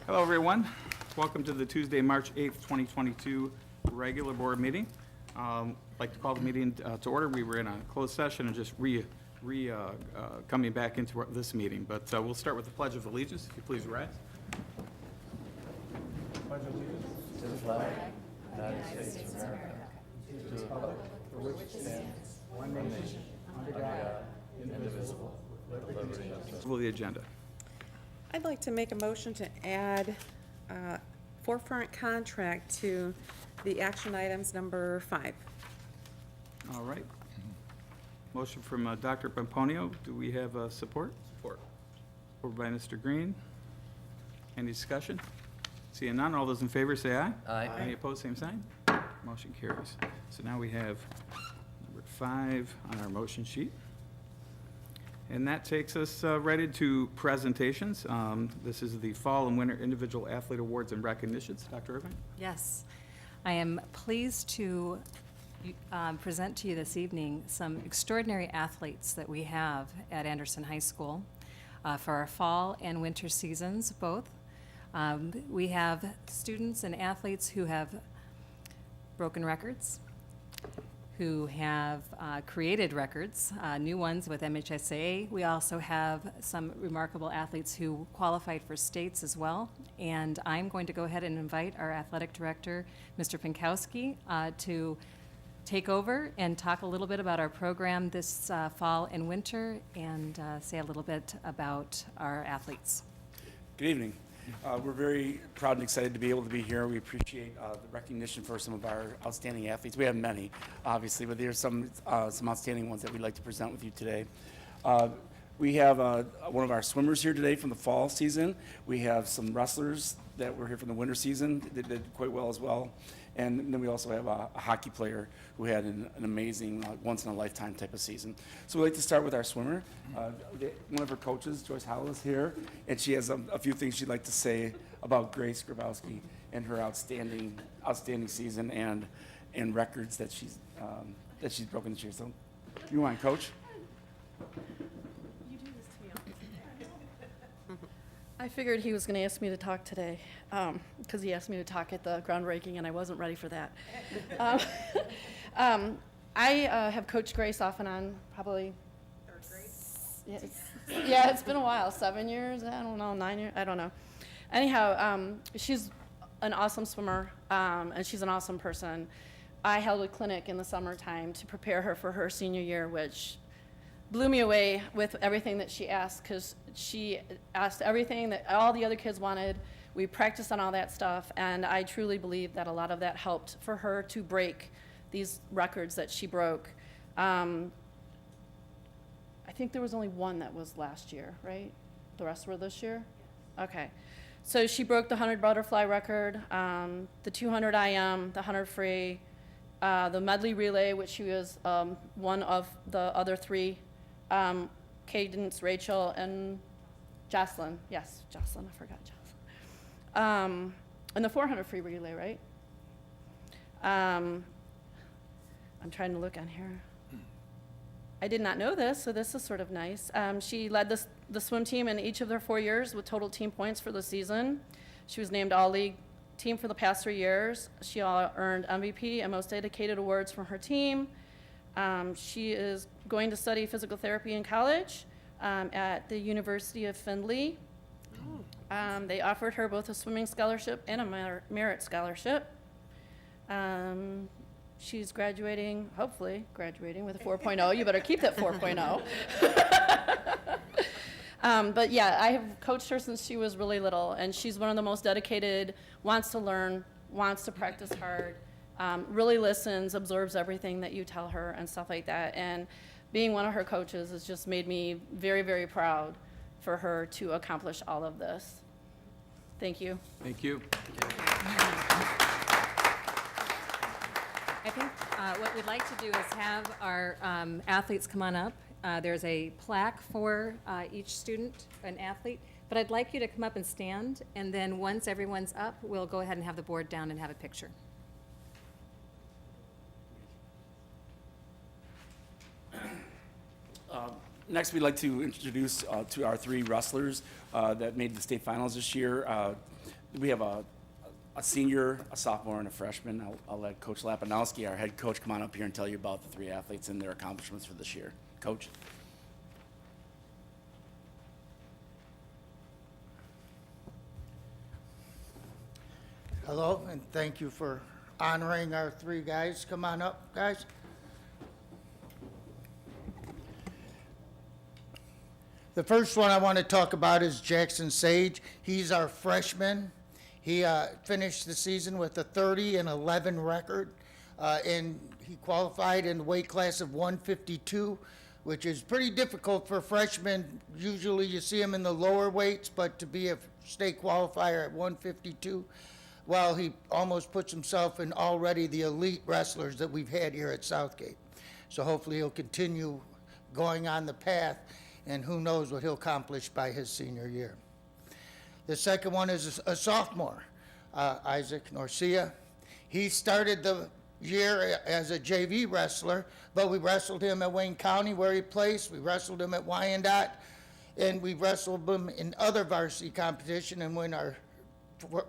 Hello, everyone. Welcome to the Tuesday, March 8th, 2022 regular board meeting. I'd like to call the meeting to order. We were in a closed session and just coming back into this meeting. But we'll start with the Pledge of Allegiance. If you please rise. Pledge of Allegiance to the flag of the United States of America, to the republic for which it stands, one nation, under God, indivisible, with liberty and justice. the agenda. I'd like to make a motion to add forefront contract to the action items number 5. All right. Motion from Dr. Pomponio. Do we have support? Support. Support by Mr. Green. Any discussion? Seeing none, all those in favor say aye. Aye. Any opposed, same sign. Motion carries. So now we have number 5 on our motion sheet. And that takes us right into presentations. This is the Fall and Winter Individual Athlete Awards and Recognitions. Dr. Irving? Yes. I am pleased to present to you this evening some extraordinary athletes that we have at Anderson High School for our fall and winter seasons both. We have students and athletes who have broken records, who have created records, new ones with MHSAA. We also have some remarkable athletes who qualified for states as well. And I'm going to go ahead and invite our athletic director, Mr. Pinkowski, to take over and talk a little bit about our program this fall and winter and say a little bit about our athletes. Good evening. We're very proud and excited to be able to be here. We appreciate the recognition for some of our outstanding athletes. We have many, obviously, but there's some outstanding ones that we'd like to present with you today. We have one of our swimmers here today from the fall season. We have some wrestlers that were here from the winter season. They did quite well as well. And then we also have a hockey player who had an amazing once-in-a-lifetime type of season. So we'd like to start with our swimmer. One of her coaches, Joyce Howell, is here, and she has a few things she'd like to say about Grace Grabowski and her outstanding season and records that she's broken this year. So, you want, Coach? You do this to me all the time. I figured he was going to ask me to talk today because he asked me to talk at the groundbreaking, and I wasn't ready for that. I have coached Grace off and on probably. Third grade? Yeah, it's been a while. 7 years? I don't know. 9 years? I don't know. Anyhow, she's an awesome swimmer, and she's an awesome person. I held a clinic in the summertime to prepare her for her senior year, which blew me away with everything that she asked, because she asked everything that all the other kids wanted. We practiced on all that stuff, and I truly believe that a lot of that helped for her to break these records that she broke. I think there was only one that was last year, right? The rest were this year? Okay. So she broke the 100 butterfly record, the 200 IM, the 100 free, the medley relay, which she was one of the other 3, Cadence, Rachel, and Jocelyn. Yes, Jocelyn, I forgot Jocelyn. And the 400 free relay, right? I'm trying to look on here. I did not know this, so this is sort of nice. She led the swim team in each of their 4 years with total team points for the season. She was named All-League team for the past 3 years. She earned MVP and Most Dedicated awards from her team. She is going to study physical therapy in college at the University of Findlay. They offered her both a swimming scholarship and a merit scholarship. She's hopefully graduating with a 4.0. You better keep that 4.0. But yeah, I have coached her since she was really little, and she's one of the most dedicated, wants to learn, wants to practice hard, really listens, absorbs everything that you tell her and stuff like that. And being one of her coaches has just made me very, very proud for her to accomplish all of this. Thank you. Thank you. I think what we'd like to do is have our athletes come on up. There's a plaque for each student, an athlete, but I'd like you to come up and stand, and then once everyone's up, we'll go ahead and have the board down and have a picture. Next, we'd like to introduce to our three wrestlers that made the state finals this year. We have a senior, a sophomore, and a freshman. I'll let Coach Lapanowski, our head coach, come on up here and tell you about the three athletes and their accomplishments for this year. Coach? Hello, and thank you for honoring our three guys. Come on up, guys. The first one I want to talk about is Jackson Sage. He's our freshman. He finished the season with a 30-11 record, and he qualified in the weight class of 152, which is pretty difficult for freshmen. Usually you see him in the lower weights, but to be a state qualifier at 152, well, he almost puts himself in already the elite wrestlers that we've had here at Southgate. So hopefully he'll continue going on the path, and who knows what he'll accomplish by his senior year. The second one is a sophomore, Isaac Norcia. He started the year as a JV wrestler, but we wrestled him at Wayne County where he placed. We wrestled him at Wyandotte, and we wrestled him in other varsity competition. And when our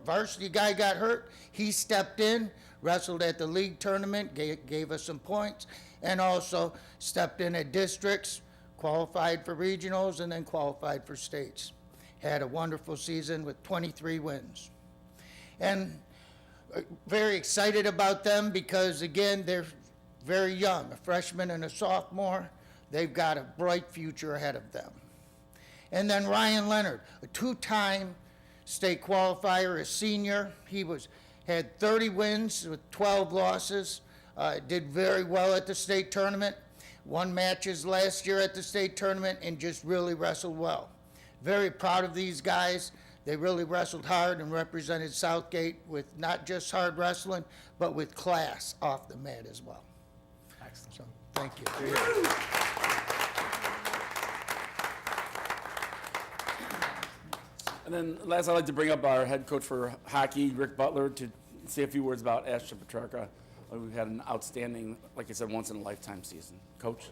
varsity guy got hurt, he stepped in, wrestled at the league tournament, gave us some points, and also stepped in at districts, qualified for regionals, and then qualified for states. Had a wonderful season with 23 wins. And very excited about them because, again, they're very young, a freshman and a sophomore. They've got a bright future ahead of them. And then Ryan Leonard, a two-time state qualifier, a senior. He had 30 wins with 12 losses, did very well at the state tournament, won matches last year at the state tournament, and just really wrestled well. Very proud of these guys. They really wrestled hard and represented Southgate with not just hard wrestling, but with class off the mat as well. Excellent. So, thank you. And then last, I'd like to bring up our head coach for hockey, Rick Butler, to say a few words about Ashton Petraka. We've had an outstanding, like I said, once-in-a-lifetime season. Coach?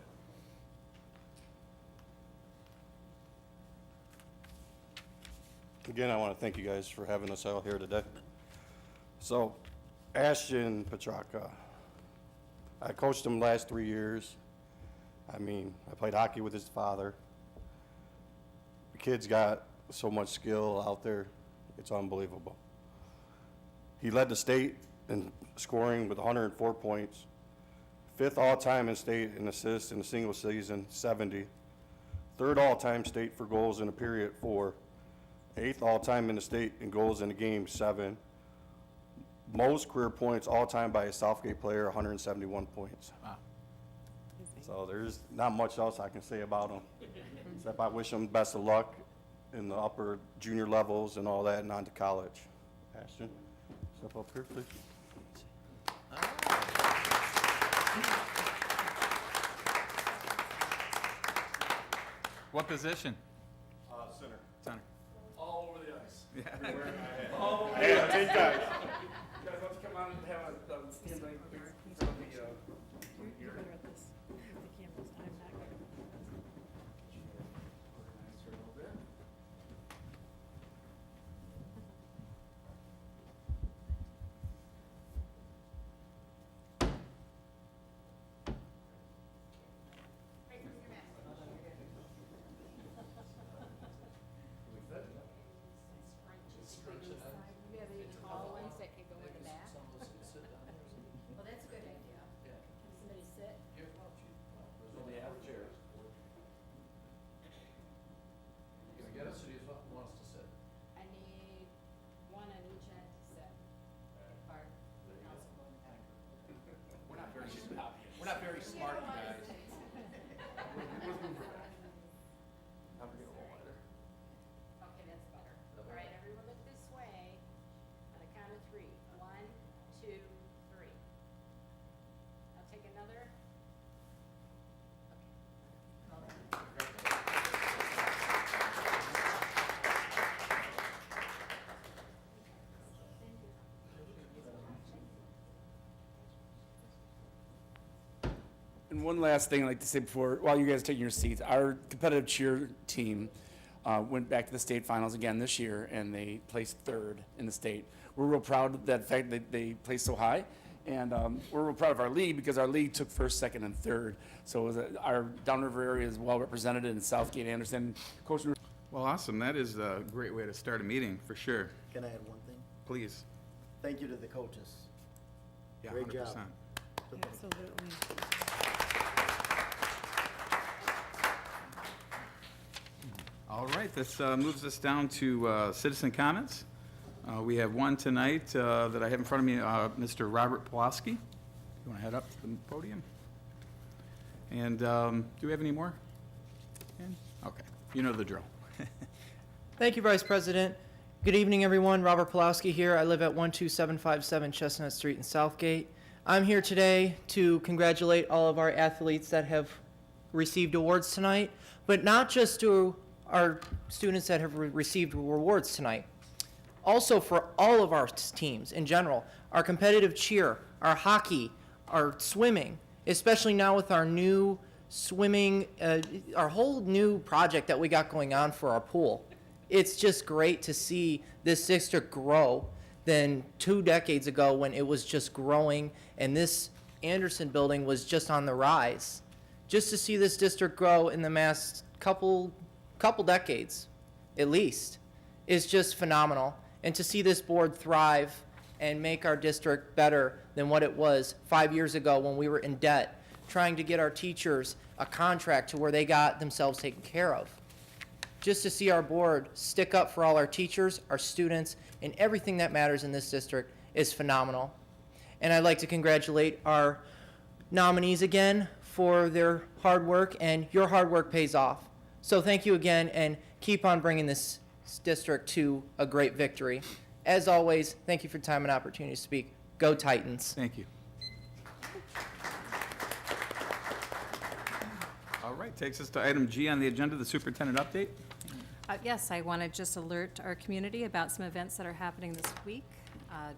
Again, I want to thank you guys for having us out here today. So, Ashton Petraka, I coached him last 3 years. I mean, I played hockey with his father. The kid's got so much skill out there, it's unbelievable. He led the state in scoring with 104 points, 5th all-time in state in assists in a single season, 70, 3rd all-time state for goals in a period, 4, 8th all-time in the state in goals in a game, 7, most career points all-time by a Southgate player, 171 points. Wow. So there's not much else I can say about him, except I wish him best of luck in the upper junior levels and all that, and on to college. Ashton, step up here, please. What position? Center. Center. All over the ice. Yeah. Yeah, take that. You guys want to come on and have a stand right here in front of the, one last thing I'd like to say before, while you guys are taking your seats, our competitive cheer team went back to the state finals again this year, and they placed third in the state. We're real proud of that fact that they placed so high, and we're real proud of our league because our league took first, second, and third. So our downriver area is well represented in Southgate, Anderson. Coach, Well, awesome. That is a great way to start a meeting, for sure. Can I add one thing? Please. Thank you to the coaches. Yeah, Great 100%. job. Absolutely. All right, this moves us down to citizen comments. We have one tonight that I have in front of me, Mr. Robert Pulaski. You want to head up to the podium? And do we have any more? Okay, you know the drill. Thank you, Vice President. Good evening, everyone. Robert Pulowski here. I live at 12757 Chestnut Street in Southgate. I'm here today to congratulate all of our athletes that have received awards tonight, but not just to our students that have received rewards tonight. Also for all of our teams in general, our competitive cheer, our hockey, our swimming, especially now with our new swimming, our whole new project that we got going on for our pool. It's just great to see this district grow than 2 decades ago when it was just growing and this Anderson building was just on the rise. Just to see this district grow in the last couple decades, at least, is just phenomenal. And to see this board thrive and make our district better than what it was 5 years ago when we were in debt, trying to get our teachers a contract to where they got themselves taken care of. Just to see our board stick up for all our teachers, our students, and everything that matters in this district is phenomenal. And I'd like to congratulate our nominees again for their hard work, and your hard work pays off. So thank you again, and keep on bringing this district to a great victory. As always, thank you for your time and opportunity to speak. Go Titans. Thank you. All right, takes us to item G on the agenda, the superintendent update. Yes, I want to just alert our community about some events that are happening this week.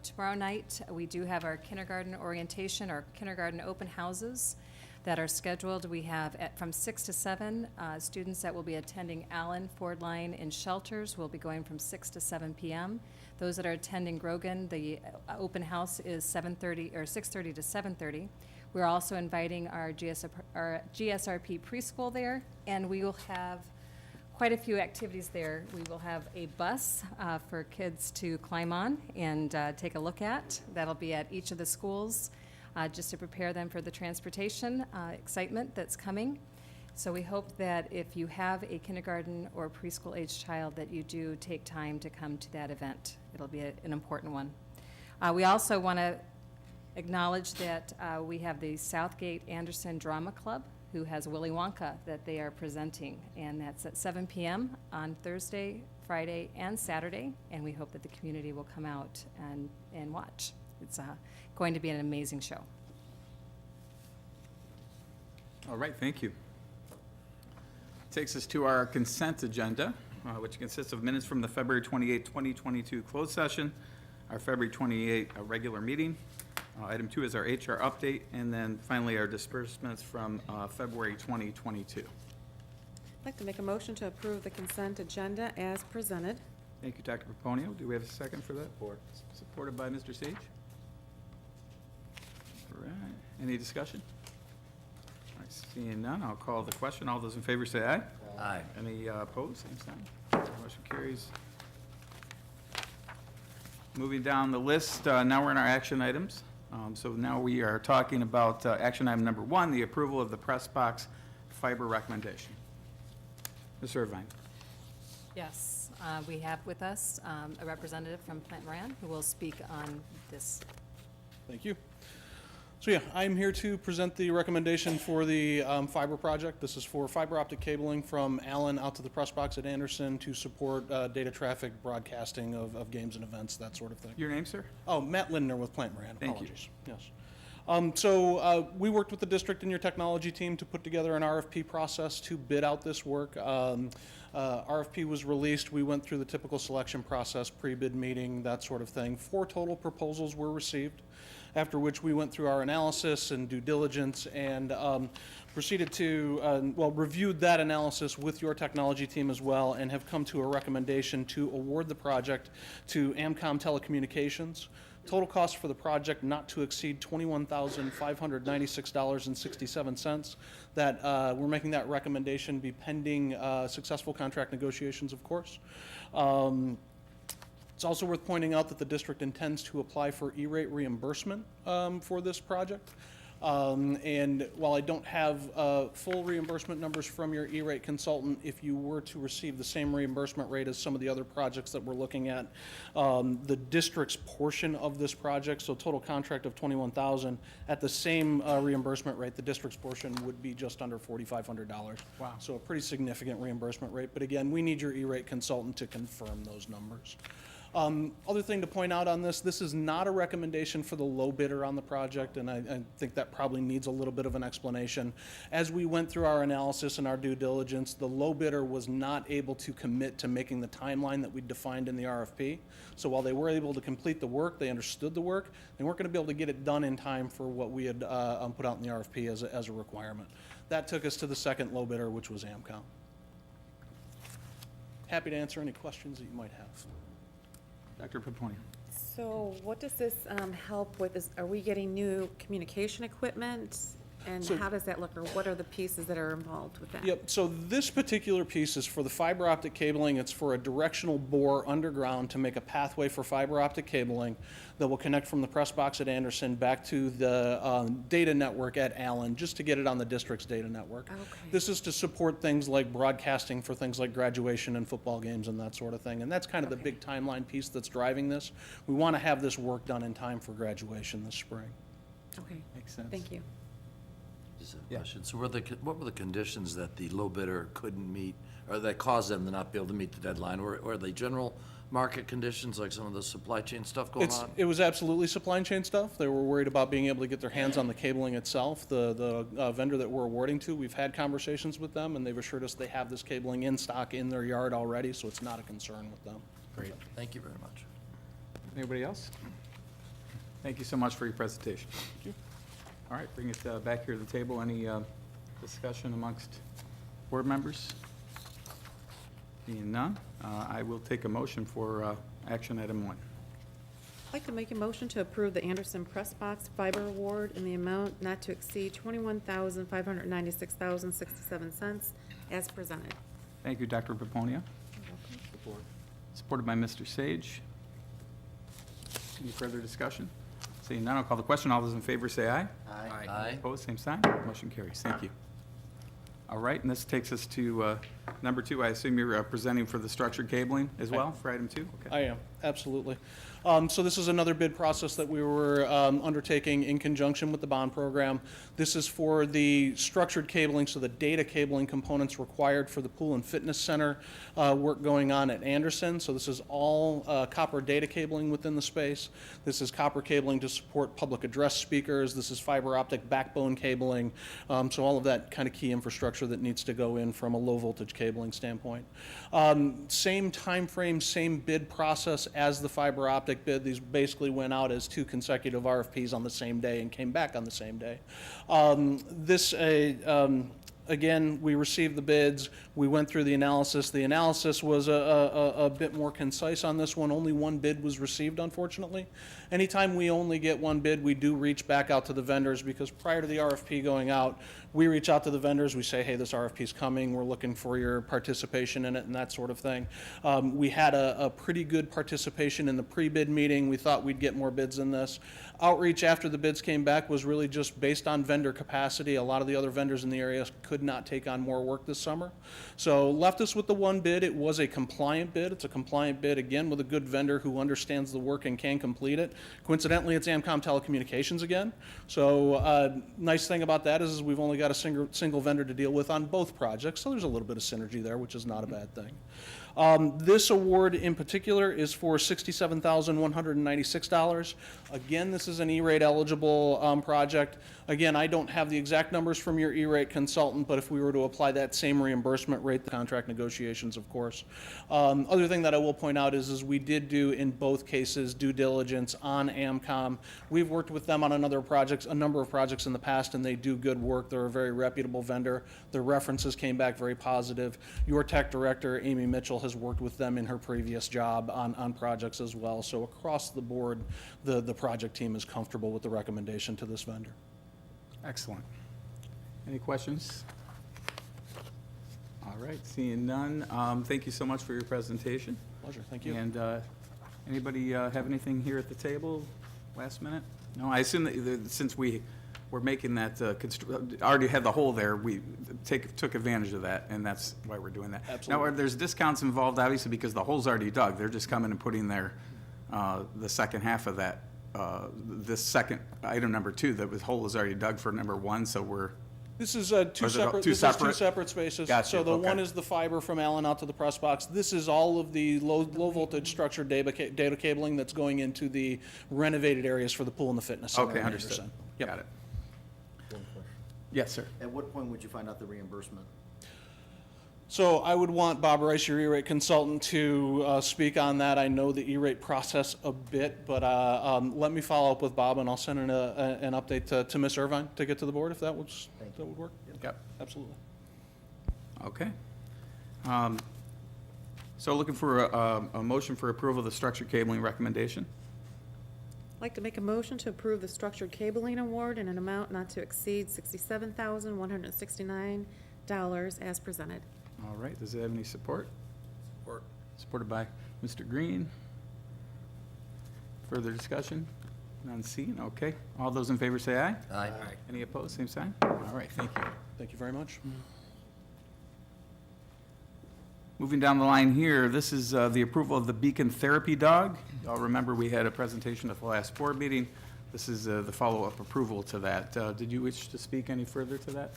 Tomorrow night, we do have our kindergarten orientation, our kindergarten open houses that are scheduled. We have from 6 to 7 students that will be attending Allen, Ford Line, and Shelters will be going from 6 to 7 p.m. Those that are attending Grogan, the open house is 7:30 or 6:30 to 7:30. We're also inviting our GSRP preschool there, and we will have quite a few activities there. We will have a bus for kids to climb on and take a look at. That'll be at each of the schools just to prepare them for the transportation excitement that's coming. So we hope that if you have a kindergarten or preschool age child that you do take time to come to that event. It'll be an important one. We also want to acknowledge that we have the Southgate Anderson Drama Club who has Willy Wonka that they are presenting, and that's at 7 p.m. on Thursday, Friday, and Saturday, and we hope that the community will come out and watch. It's going to be an amazing show. All right, thank you. Takes us to our consent agenda, which consists of minutes from the February 28, 2022 closed session, our February 28 regular meeting. Item 2 is our HR update, and then finally our disbursements from February 2022. I'd like to make a motion to approve the consent agenda as presented. Thank you, Dr. Proponio. Do we have a second for that? Supported by Mr. Sage. All right. Any discussion? All right, seeing none, I'll call the question. All those in favor say aye. Aye. Any opposed? Same sign. Motion carries. Moving down the list, now we're in our action items. So now we are talking about action item number 1, the approval of the press box fiber recommendation. Ms. Irvine. Yes, we have with us a representative from Plant Moran who will speak on this. Thank you. So yeah, I'm here to present the recommendation for the fiber project. This is for fiber optic cabling from Allen out to the press box at Anderson to support data traffic broadcasting of games and events, that sort of thing. Your name, sir? Oh, Matt Lindner with Plant Moran. Thank you. Apologies. Yes. So we worked with the district and your technology team to put together an RFP process to bid out this work. RFP was released, we went through the typical selection process, pre-bid meeting, that sort of thing. 4 total proposals were received, after which we went through our analysis and due diligence and proceeded to, reviewed that analysis with your technology team as well, and have come to a recommendation to award the project to Amcom Telecommunications. Total cost for the project not to exceed $21,596.67. That, we're making that recommendation be pending successful contract negotiations, of course. It's also worth pointing out that the district intends to apply for E-rate reimbursement for this project. And while I don't have full reimbursement numbers from your E-rate consultant, if you were to receive the same reimbursement rate as some of the other projects that we're looking at, the district's portion of this project, so total contract of $21,000, at the same reimbursement rate, the district's portion would be just under $4,500. Wow. So a pretty significant reimbursement rate, but again, we need your E-rate consultant to confirm those numbers. Other thing to point out on this is not a recommendation for the low bidder on the project, and I think that probably needs a little bit of an explanation. As we went through our analysis and our due diligence, the low bidder was not able to commit to making the timeline that we defined in the RFP. So while they were able to complete the work, they understood the work, they weren't going to be able to get it done in time for what we had put out in the RFP as a requirement. That took us to the second low bidder, which was Amcom. Happy to answer any questions that you might have. Dr. Paponia. So what does this help with? Are we getting new communication equipment? And So- how does that look, or what are the pieces that are involved with that? Yep, so this particular piece is for the fiber optic cabling. It's for a directional bore underground to make a pathway for fiber optic cabling that will connect from the press box at Anderson back to the data network at Allen, just to get it on the district's data network. Okay. This is to support things like broadcasting for things like graduation and football games and that sort of thing. And that's kind of the big timeline piece that's driving this. We want to have this work done in time for graduation this spring. Okay, Makes sense. thank you. Just a Yeah. question. So what were the conditions that the low bidder couldn't meet, or that caused them to not be able to meet the deadline? Were they general market conditions, like some of the supply chain stuff going on? It was absolutely supply chain stuff. They were worried about being able to get their hands on the cabling itself. The vendor that we're awarding to, we've had conversations with them, and they've assured us they have this cabling in stock in their yard already, so it's not a concern with them. Great. Thank you very much. Anybody else? Thank you so much for your presentation. Thank you. All right, bring it back here to the table. Any discussion amongst board members? Being none, I will take a motion for action item 1. I'd like to make a motion to approve the Anderson Press Box Fiber Award in the amount not to exceed $21,596.67 as presented. Thank you, Dr. Paponia. Supported by Mr. Sage. Any further discussion? Seeing none, I'll call the question. All those in favor say aye. Aye. Opposed, same sign. Motion carries. Thank you. All right, and this takes us to number 2. I assume you're presenting for the structured cabling as well for item 2? Okay. I am, absolutely. So this is another bid process that we were undertaking in conjunction with the bond program. This is for the structured cabling, so the data cabling components required for the pool and fitness center work going on at Anderson. So this is all copper data cabling within the space. This is copper cabling to support public address speakers. This is fiber optic backbone cabling. So all of that kind of key infrastructure that needs to go in from a low voltage cabling standpoint. Same time frame, same bid process as the fiber optic bid. These basically went out as 2 consecutive RFPs on the same day and came back on the same day. Again, we received the bids, we went through the analysis. The analysis was a bit more concise on this one. Only 1 bid was received, unfortunately. Anytime we only get 1 bid, we do reach back out to the vendors, because prior to the RFP going out, we reach out to the vendors, we say, hey, this RFP is coming, we're looking for your participation in it and that sort of thing. We had a pretty good participation in the pre-bid meeting. We thought we'd get more bids than this. Outreach after the bids came back was really just based on vendor capacity. A lot of the other vendors in the area could not take on more work this summer. So left us with the 1 bid. It was a compliant bid. It's a compliant bid, again, with a good vendor who understands the work and can complete it. Coincidentally, it's Amcom Telecommunications again. So nice thing about that is we've only got a single vendor to deal with on both projects, so there's a little bit of synergy there, which is not a bad thing. This award in particular is for $67,196. Again, this is an E-rate eligible project. Again, I don't have the exact numbers from your E-rate consultant, but if we were to apply that same reimbursement rate, the contract negotiations, of course. Other thing that I will point out is we did do in both cases due diligence on AMCOM. We've worked with them on a number of projects in the past, and they do good work. They're a very reputable vendor. Their references came back very positive. Your tech director, Amy Mitchell, has worked with them in her previous job on projects as well. So across the board, the project team is comfortable with the recommendation to this vendor. Excellent. Any questions? All right, seeing none, thank you so much for your presentation. Pleasure, thank you. And anybody have anything here at the table, last minute? No, I assume that since we were making that, already had the hole there, we took advantage of that, and that's why we're doing that. Absolutely. Now, there's discounts involved, obviously, because the hole's already dug. They're just coming and putting their, the second half of that, this second, item number 2, that the hole is already dug for number 1, so we're, This is two two separate? separate spaces. Gotcha, So the okay. one is the fiber from Allen out to the press box. This is all of the low voltage structured data cabling that's going into the renovated areas for the pool and the fitness center. okay, in understood. Anderson. Yep. Got it. One question. Yes, sir. At what point would you find out the reimbursement? So I would want Bob Rice, your E-rate consultant, to speak on that. I know the E-rate process a bit, but let me follow up with Bob, and I'll send an update to Ms. Irvine to get to the board, if that would work. Yep. Absolutely. Okay. So looking for a motion for approval of the structured cabling recommendation. I'd like to make a motion to approve the structured cabling award in an amount not to exceed $67,169 as presented. All right, does it have any support? Support. Supported by Mr. Green. Further discussion? None seen, okay. All those in favor say aye. Aye. Any opposed, same sign? All right, thank you. Thank you very much. Moving down the line here, this is the approval of the Beacon Therapy Dog. Y'all remember we had a presentation at the last board meeting. This is the follow-up approval to that. Did you wish to speak any further to that?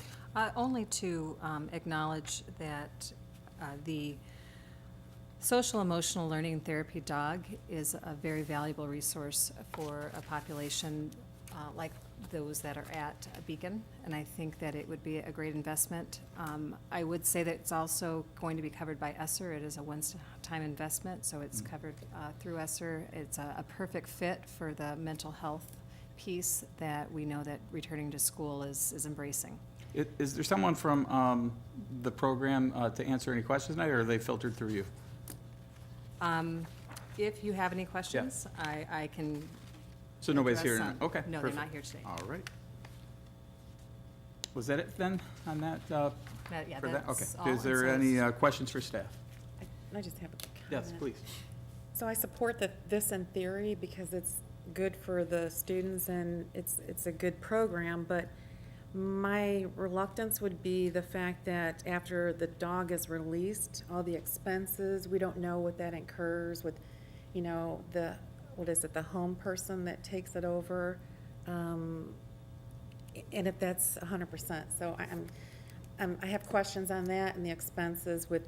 Only to acknowledge that the social emotional learning therapy dog is a very valuable resource for a population like those that are at Beacon, and I think that it would be a great investment. I would say that it's also going to be covered by ESSER. It is a one-time investment, so it's covered through ESSER. It's a perfect fit for the mental health piece that we know that returning to school is embracing. Is there someone from the program to answer any questions tonight, or are they filtered through you? If you have any questions, I can. So nobody's here address tonight? some. Okay, No, perfect. they're not here today. All right. Was that it then on that? Yeah, for that? that's all. Okay. Is there And so any questions for staff? I just have a comment. Yes, please. So I support this in theory because it's good for the students and it's a good program, but my reluctance would be the fact that after the dog is released, all the expenses, we don't know what that incurs with, you know, the home person that takes it over, and if that's 100%. So I have questions on that and the expenses with,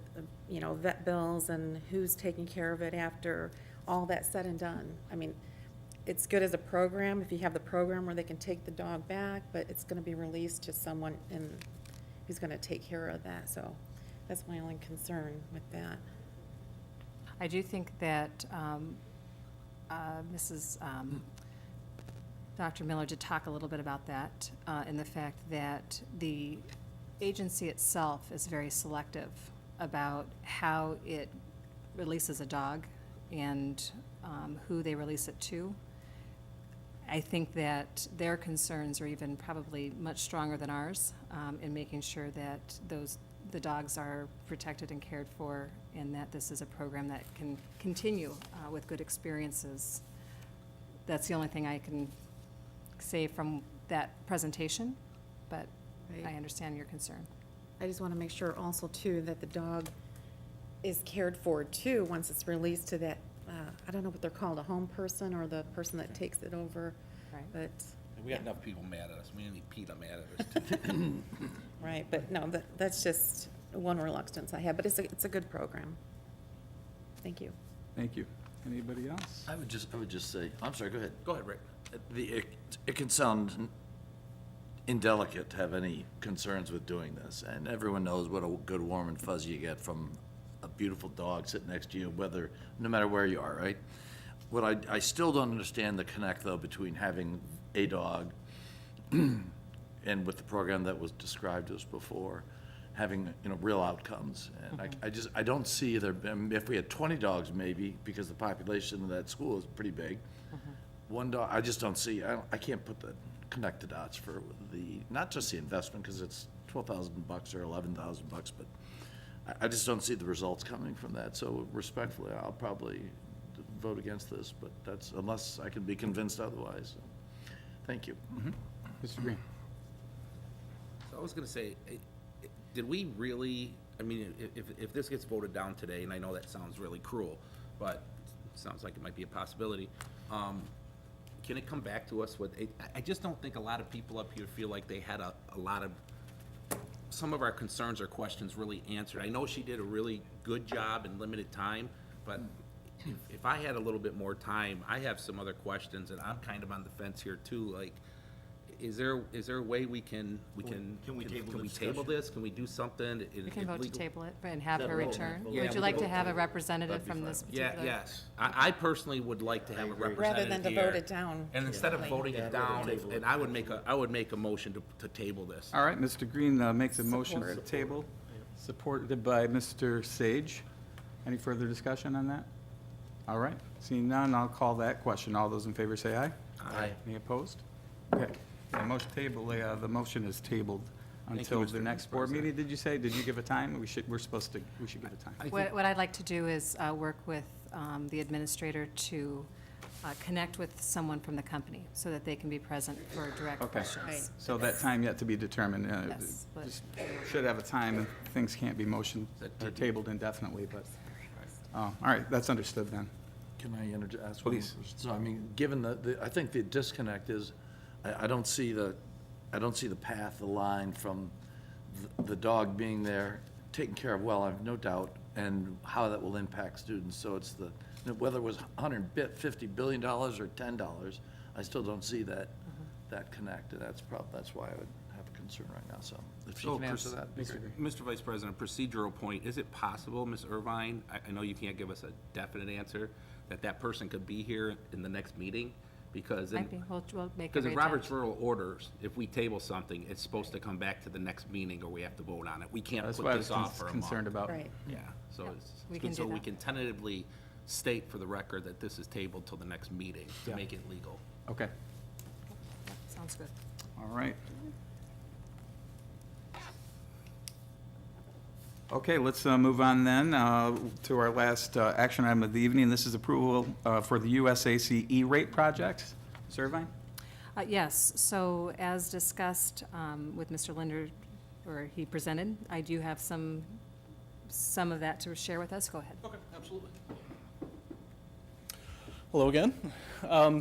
you know, vet bills and who's taking care of it after all that's said and done. I mean, it's good as a program if you have the program where they can take the dog back, but it's going to be released to someone who's going to take care of that. So that's my only concern with that. I do think that Dr. Miller did talk a little bit about that, in the fact that the agency itself is very selective about how it releases a dog and who they release it to. I think that their concerns are even probably much stronger than ours in making sure that the dogs are protected and cared for, and that this is a program that can continue with good experiences. That's the only thing I can say from that presentation, but Right. I understand your concern. I just want to make sure also too that the dog is cared for too once it's released to that, I don't know what they're called, a home person or the person that takes it over, Right. but, We got enough people mad at us. We need PETA mad at us too. right, but no, that's just one reluctance I have, but it's a good program. Thank you. Thank you. Anybody else? I would just say, I'm sorry, go ahead. Go ahead, Rick. It can sound indelicate to have any concerns with doing this, and everyone knows what a good warm and fuzzy you get from a beautiful dog sitting next to you, no matter where you are, right? What I still don't understand the connect, though, between having a dog and with the program that was described to us before, having, real outcomes. And I don't see if we had 20 dogs maybe, because the population of that school is pretty big, one dog, I just don't see, I can't connect the dots for not just the investment, because it's $12,000 or $11,000, but I just don't see the results coming from that. So respectfully, I'll probably vote against this, but that's, unless I can be convinced otherwise. So, thank you. Mr. Green? So I was gonna say, did we really, I mean, if this gets voted down today, and I know that sounds really cruel, but it sounds like it might be a possibility, can it come back to us with, I just don't think a lot of people up here feel like they had a lot of, some of our concerns or questions really answered. I know she did a really good job in limited time, but if I had a little bit more time, I have some other questions, and I'm kind of on the fence here too, like, is there a way we can table this? Can we do something? We can vote to table it and have That her vote, return. vote. Yeah, Would you we'll like vote to have a table. representative from this Yeah, particular? yes. I personally would like to have a representative Rather than to here. vote it down. And instead of voting Yeah, it down, table it. and I would make a motion to table this. All right, Mr. Green makes a motion to Support. table, supported by Mr. Sage. Any further discussion on that? All right, seeing none, I'll call that question. All those in favor say aye. Aye. Any opposed? Okay, the motion is tabled you, until Mr. the next board meeting, did you say? Did you give a time? We should give a time. What I'd like to do is work with the administrator to connect with someone from the company so that they can be present for direct Okay. questions. Right. So that time yet to be determined. Yes, but- Just should have a time, and things can't be motioned or tabled indefinitely, but, all right, that's understood then. Can I ask one? Please. So, I mean, given I think the disconnect is, I don't see the path, the line from the dog being there, taken care of well, I have no doubt, and how that will impact students. So it's whether it was $150 billion or $10, I still don't see that connect, and that's why I would have a concern right now, so if you can answer that, it'd be great. Mr. Vice President, procedural point, is it possible, Ms. Irvine, I know you can't give us a definite answer, that person could be here in the next meeting? Because Might be, we'll make a because in Robert's reattempt. Rural Orders, if we table something, it's supposed to come back to the next meeting, or we have to vote on it. We can't That's put what I was this off for a month. concerned about. Right. Yeah, so Yep, it's, we can so do we that. can tentatively state for the record that this is tabled till the next meeting to Yeah. make it legal. Okay, Sounds good. all right. Okay, let's move on then to our last action item of the evening. This is approval for the USAC E-rate project. Ms. Irvine? Yes, so as discussed with Mr. Linder, or he presented, I do have some of that to share with us. Go ahead. Okay, absolutely. Hello again.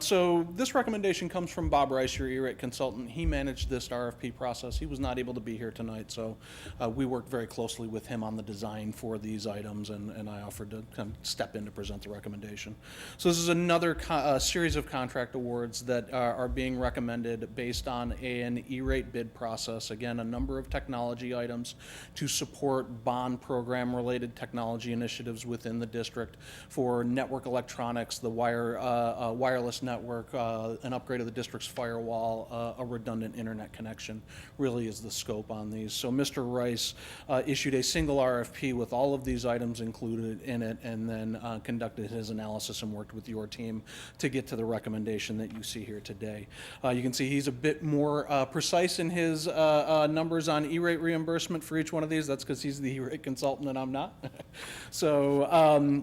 So this recommendation comes from Bob Rice, your E-rate consultant. He managed this RFP process. He was not able to be here tonight, so we worked very closely with him on the design for these items, and I offered to kind of step in to present the recommendation. So this is another series of contract awards that are being recommended based on an E-rate bid process. Again, a number of technology items to support bond program-related technology initiatives within the district for network electronics, the wireless network, an upgrade of the district's firewall, a redundant internet connection really is the scope on these. So Mr. Rice issued a single RFP with all of these items included in it, and then conducted his analysis and worked with your team to get to the recommendation that you see here today. You can see he's a bit more precise in his numbers on E-rate reimbursement for each one of these. That's because he's the E-rate consultant and I'm not. So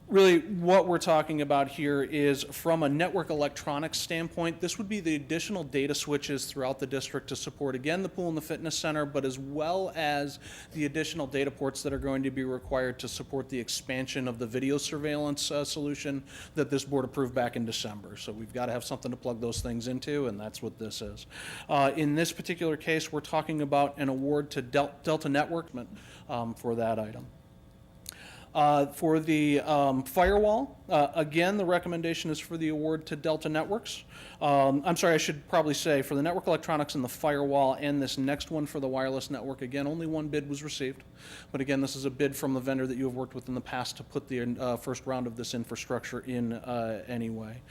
really, what we're talking about here is from a network electronics standpoint, this would be the additional data switches throughout the district to support, again, the pool and the fitness center, but as well as the additional data ports that are going to be required to support the expansion of the video surveillance solution that this board approved back in December. So we've got to have something to plug those things into, and that's what this is. In this particular case, we're talking about an award to Delta Network for that item. For the firewall, again, the recommendation is for the award to Delta Networks. I'm sorry, I should probably say, for the network electronics and the firewall and this next one for the wireless network, again, only one bid was received. But again, this is a bid from the vendor that you have worked with in the past to put the first round of this infrastructure in anyway.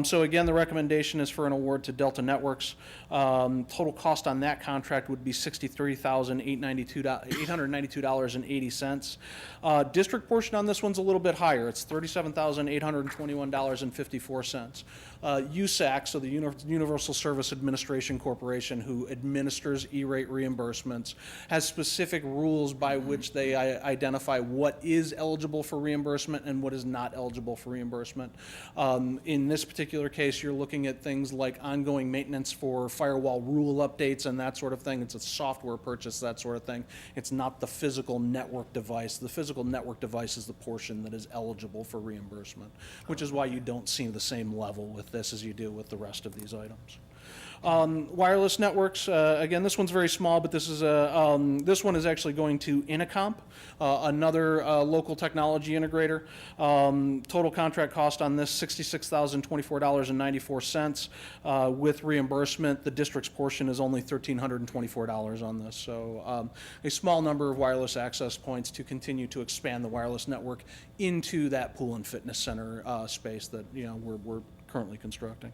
So again, the recommendation is for an award to Delta Networks. Total cost on that contract would be $63,892.80. District portion on this one's a little bit higher. It's $37,821.54. USAC, so the Universal Service Administration Corporation, who administers E-rate reimbursements, has specific rules by which they identify what is eligible for reimbursement and what is not eligible for reimbursement. In this particular case, you're looking at things like ongoing maintenance for firewall rule updates and that sort of thing. It's a software purchase, that sort of thing. It's not the physical network device. The physical network device is the portion that is eligible for reimbursement, which is why you don't see the same level with this as you do with the rest of these items. Wireless networks, again, this one's very small, but this is this one is actually going to Inacomp, another local technology integrator. Total contract cost on this, $66,024.94. With reimbursement, the district's portion is only $1,324 on this. So a small number of wireless access points to continue to expand the wireless network into that pool and fitness center space that we're currently constructing.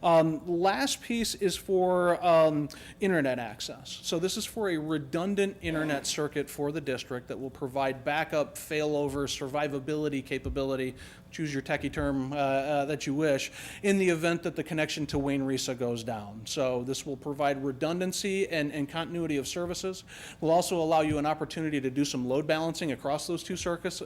Last piece is for internet access. So this is for a redundant internet circuit for the district that will provide backup, failover, survivability capability, choose your techie term that you wish, in the event that the connection to Wayne Risa goes down. So this will provide redundancy and continuity of services. Will also allow you an opportunity to do some load balancing across those two circuits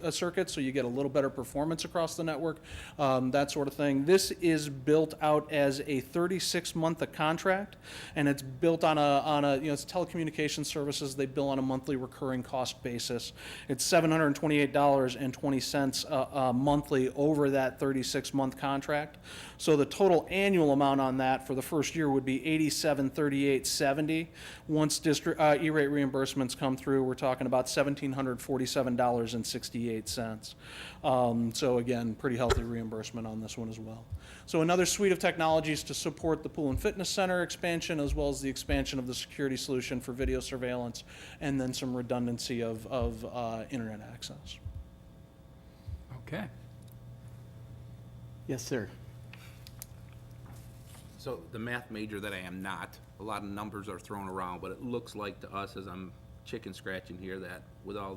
so you get a little better performance across the network, that sort of thing. This is built out as a 36-month contract, and it's built on it's telecommunications services. They bill on a monthly recurring cost basis. It's $728.20 monthly over that 36-month contract. So the total annual amount on that for the first year would be $8738.70. Once district E-rate reimbursements come through, we're talking about $1,747.68. So again, pretty healthy reimbursement on this one as well. So another suite of technologies to support the pool and fitness center expansion, as well as the expansion of the security solution for video surveillance, and then some redundancy of internet access. Okay. Yes, sir. So the math major that I am not, a lot of numbers are thrown around, but it looks like to us, as I'm chicken scratching here, that with all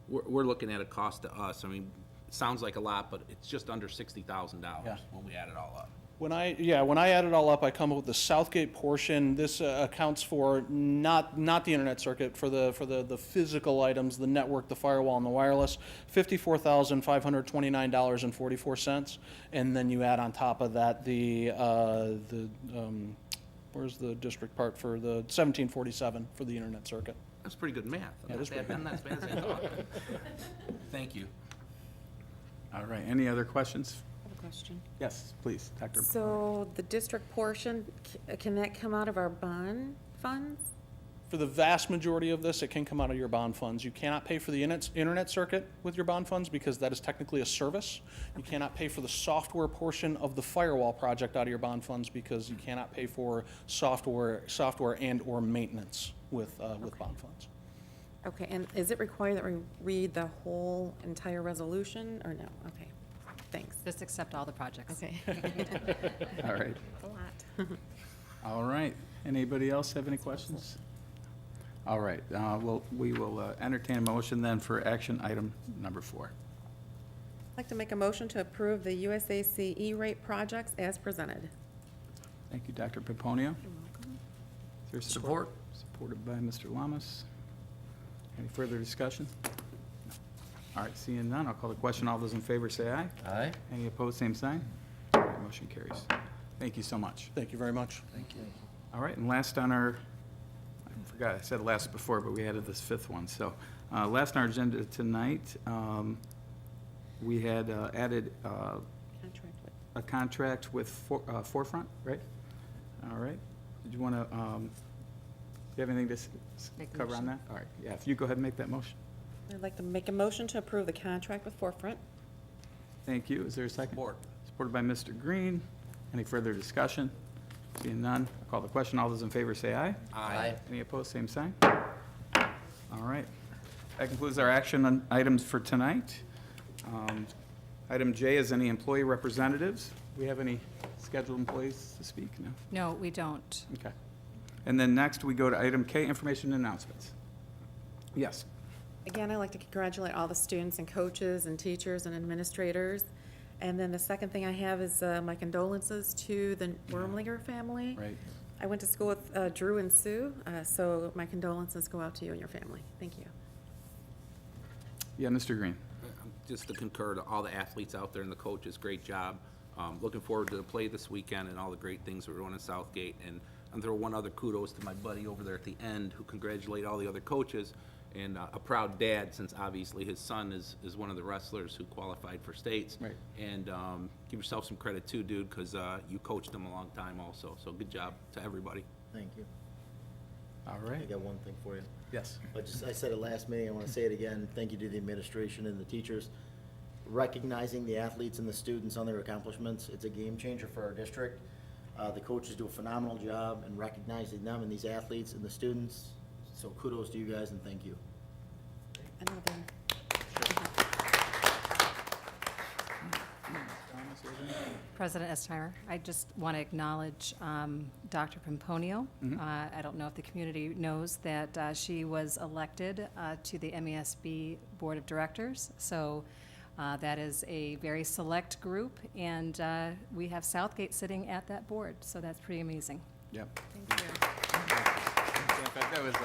we're looking at a cost to us. I mean, it sounds like a lot, but it's just under $60,000 when we add it all up. When I add it all up, I come up with the Southgate portion. This accounts for not the internet circuit, for the physical items, the network, the firewall, and the wireless, $54,529.44, and then you add on top of that where's the district part for the $1,747 for the internet circuit. That's pretty good math. Yeah, that's pretty good. Not as bad as I thought. Thank you. All right, any other questions? I have a question. Yes, please, Dr. So the district portion, can that come out of our bond funds? For the vast majority of this, it can come out of your bond funds. You cannot pay for the internet circuit with your bond funds because that is technically a service. You cannot pay for the software portion of the firewall project out of your bond funds because you cannot pay for software and or maintenance with bond funds. Okay, and is it required that we read the whole entire resolution, or no? Okay, thanks. Just accept all the projects. Okay. All right. A lot. All right. Anybody else have any questions? All right. We will entertain a motion then for action item number 4. I'd like to make a motion to approve the USAC E-rate projects as presented. Thank you, Dr. Pimponio. You're welcome. Is there Support. Supported by Mr. Lamas. Any further discussion? No. All right, seeing none, I'll call the question. All those in favor say aye. Aye. Any opposed, same sign. All right, motion carries. Thank you so much. Thank you very much. Thank you. All right, and last on our, I forgot, I said last before, but we added this 5th one. So last on our agenda tonight, we had added Contract with. a contract with Forefront, right? All right. Did you want to, do you have anything to Make the cover on that? motion. All right, yeah, if you go ahead and make that motion. I'd like to make a motion to approve the contract with Forefront. Thank you. Is there a second? Support. Supported by Mr. Green. Any further discussion? Seeing none, I'll call the question. All those in favor say aye. Aye. Any opposed, same sign. All right. That concludes our action on items for tonight. Item J is any employee representatives. Do we have any scheduled employees to speak? No? No, we don't. Okay. And then next, we go to item K, information and announcements. Yes. Again, I'd like to congratulate all the students and coaches and teachers and administrators. And then the second thing I have is my condolences to the Wormlinger family. Right. I went to school with Drew and Sue, so my condolences go out to you and your family. Thank you. Yeah, Mr. Green. Just to concur to all the athletes out there and the coaches, great job. Looking forward to the play this weekend and all the great things we're doing in Southgate. And I'll throw one other kudos to my buddy over there at the end who congratulated all the other coaches. And a proud dad, since obviously his son is one of the wrestlers who qualified for states. Right. And give yourself some credit too, dude, because you coached him a long time also. So good job to everybody. Thank you. All I right. got one thing for you. Yes. I said it last meeting, I want to say it again. Thank you to the administration and the teachers. Recognizing the athletes and the students on their accomplishments, it's a game changer for our district. The coaches do a phenomenal job in recognizing them and these athletes and the students. So kudos to you guys and thank you. President Estimer, I just want to acknowledge Dr. Pomponio. I don't know if the community knows that she was elected to the MESB Board of Directors. So that is a very select group, and we have Southgate sitting at that board. So that's pretty amazing. Yep. Thank you. In fact, that was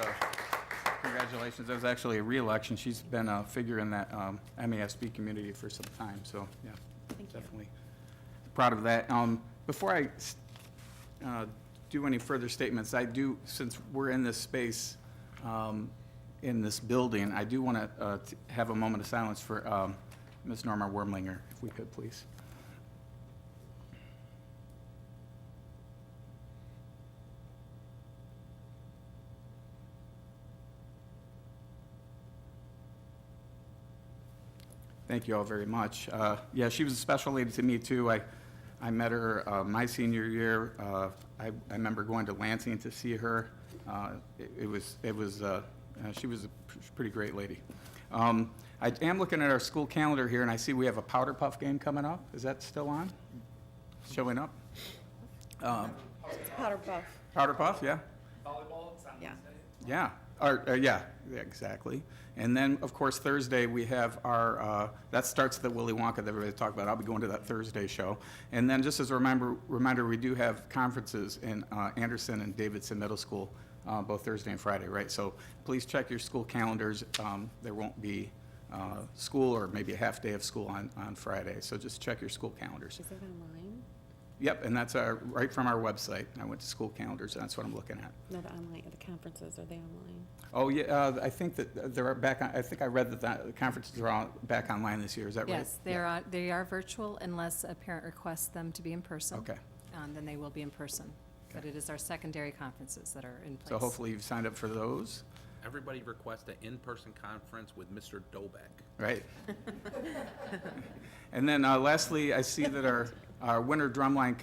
congratulations. That was actually a re-election. She's been a figure in that MESB community for some time, so, yeah, Thank you. definitely proud of that. Before I do any further statements, I do, since we're in this space, in this building, I do want to have a moment of silence for Ms. Norma Wormlinger, if we could, please. Thank you all very much. Yeah, she was a special lady to me, too. I met her my senior year. I remember going to Lansing to see her. She was a pretty great lady. I am looking at our school calendar here, and I see we have a Powder Puff game coming up. Is that still on? Showing up? Powder Puff. Powder Puff, yeah? Yeah. Yeah, yeah, exactly. And then, of course, Thursday, we have our, that starts the Willy Wonka that everybody talked about. I'll be going to that Thursday show. And then, just as a reminder, we do have conferences in Anderson and Davidson Middle School, both Thursday and Friday, right? So please check your school calendars. There won't be school, or maybe a half day of school on Friday. So just check your school calendars. Is it online? Yep, and that's right from our website. I went to school calendars, and that's what I'm looking at. No, the online, the conferences, are they online? Oh, yeah, I think that they're back on, I think I read that the conferences are all back online this year, is that right? Yes, they are virtual unless a parent requests them to be in person. Okay. Then they will be in person. But it is our secondary conferences that are in place. So hopefully you've signed up for those, Everybody request an in-person conference with Mr. Dobek. right? And then lastly, I see that our winter drumline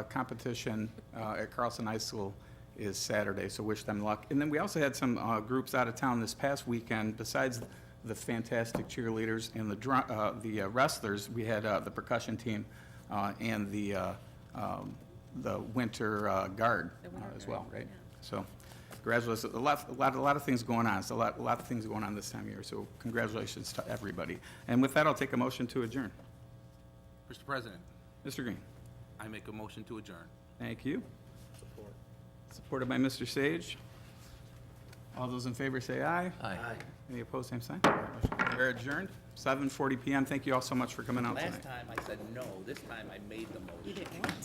competition at Carlson High School is Saturday, so wish them luck. And then we also had some groups out of town this past weekend. Besides the fantastic cheerleaders and the wrestlers, we had the percussion team and the winter guard as well, right? So congratulations. A lot of things going on. So a lot of things going on this time of year. So congratulations to everybody. And with that, I'll take a motion to adjourn. Mr. President, Mr. Green. I make a motion to adjourn. Thank you. Supported by Mr. Sage. All those in favor say aye. Aye. Any opposed, same sign. We're adjourned, 7:40 PM. Thank you all so much for coming out tonight. Last time I said no, this time I made the motion. You didn't want